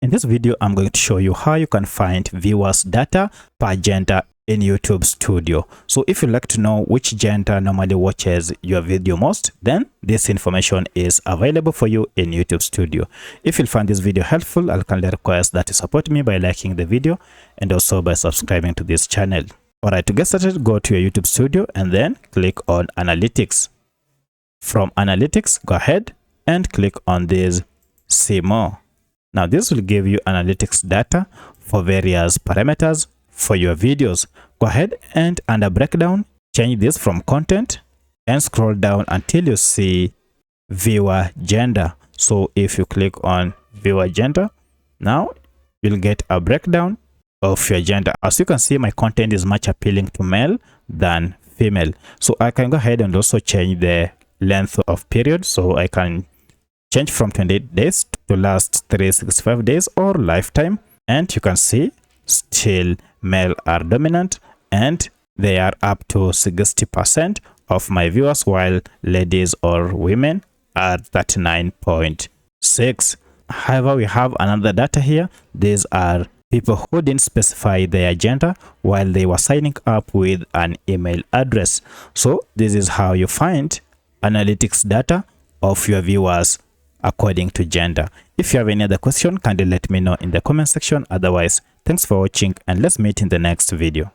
In this video, I'm going to show you how you can find viewers data per gender in YouTube Studio. So if you'd like to know which gender normally watches your video most, then this information is available for you in YouTube Studio. If you find this video helpful, I'll kindly request that you support me by liking the video and also by subscribing to this channel. Alright, to get started, go to your YouTube Studio and then click on Analytics. From Analytics, go ahead and click on this See More. Now this will give you analytics data for various parameters for your videos. Go ahead and under breakdown, change this from content and scroll down until you see viewer gender. So if you click on viewer gender, now you'll get a breakdown of your gender. As you can see, my content is much appealing to male than female. So I can go ahead and also change the length of period. So I can change from 28 days to last 365 days or lifetime, and you can see still male are dominant and they are up to 60% of my viewers, while ladies or women are 39.6. However, we have another data here. These are people who didn't specify their gender while they were signing up with an email address. So this is how you find analytics data of your viewers according to gender. If you have any other question, kindly let me know in the comment section. Otherwise, thanks for watching and let's meet in the next video.